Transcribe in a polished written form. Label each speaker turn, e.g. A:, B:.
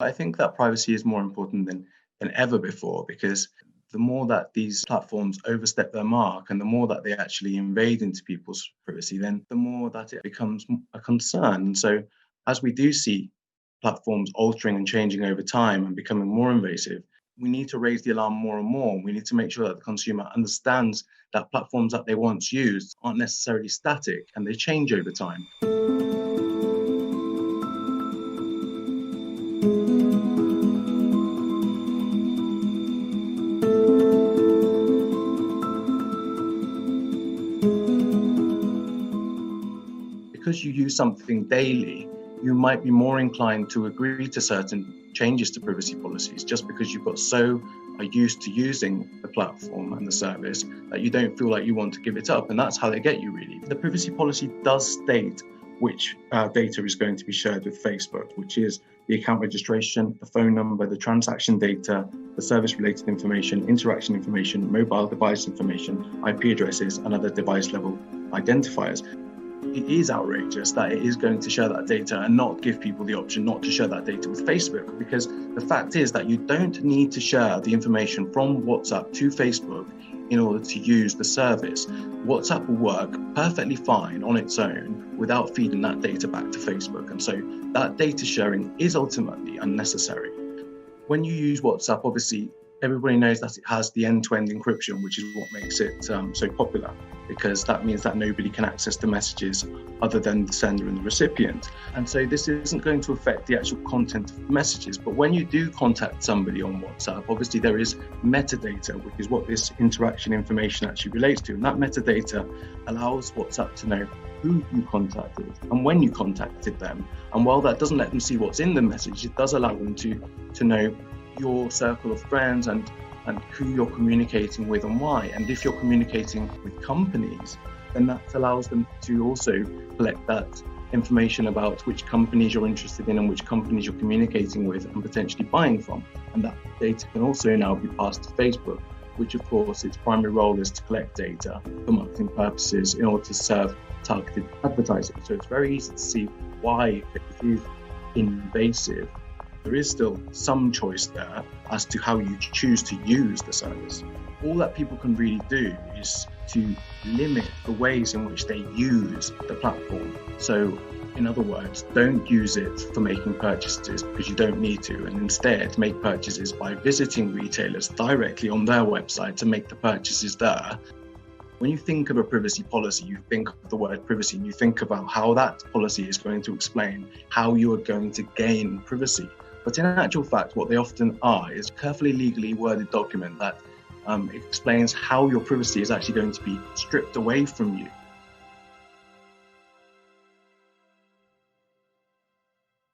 A: I think that privacy is more important than ever before, because the more that these platforms overstep their mark and the more that they actually invade into people's privacy, then the more that it becomes a concern. And so as we do see platforms altering and changing over time and becoming more invasive, we need to raise the alarm more and more. We need to make sure that the consumer understands that platforms that they once used aren't necessarily static and they change over time. Because you use something daily, you might be more inclined to agree to certain changes to privacy policies just because you've got so used to using the platform and the service that you don't feel like you want to give it up. And that's how they get you, really. The privacy policy does state which data is going to be shared with Facebook, which is the account registration, the phone number, the transaction data, the service-related information, interaction information, mobile device information, IP addresses, and other device-level identifiers. It is outrageous that it is going to share that data and not give people the option not to share that data with Facebook, because the fact is that you don't need to share the information from WhatsApp to Facebook in order to use the service. WhatsApp will work perfectly fine on its own without feeding that data back to Facebook. And so that data sharing is ultimately unnecessary. When you use WhatsApp, obviously, everybody knows that it has the end-to-end encryption, which is what makes it so popular, because that means that nobody can access the messages other than the sender and the recipient. And so this isn't going to affect the actual content of the messages. But when you do contact somebody on WhatsApp, obviously there is metadata, which is what this interaction information actually relates to. And that metadata allows WhatsApp to know who you contacted and when you contacted them. And while that doesn't let them see what's in the message, it does allow them to know your circle of friends and who you're communicating with and why. And if you're communicating with companies, then that allows them to also collect that information about which companies you're interested in and which companies you're communicating with and potentially buying from. And that data can also now be passed to Facebook, which of course its primary role is to collect data for marketing purposes in order to serve targeted advertising. So it's very easy to see why it is invasive. There is still some choice there as to how you choose to use the service. All that people can really do is to limit the ways in which they use the platform. So, in other words, don't use it for making purchases because you don't need to, and instead make purchases by visiting retailers directly on their website to make the purchases there. When you think of a privacy policy, you think of the word privacy and you think about how that policy is going to explain how you are going to gain privacy. But in actual fact, what they often are is a carefully legally worded document that explains how your privacy is actually going to be stripped away from you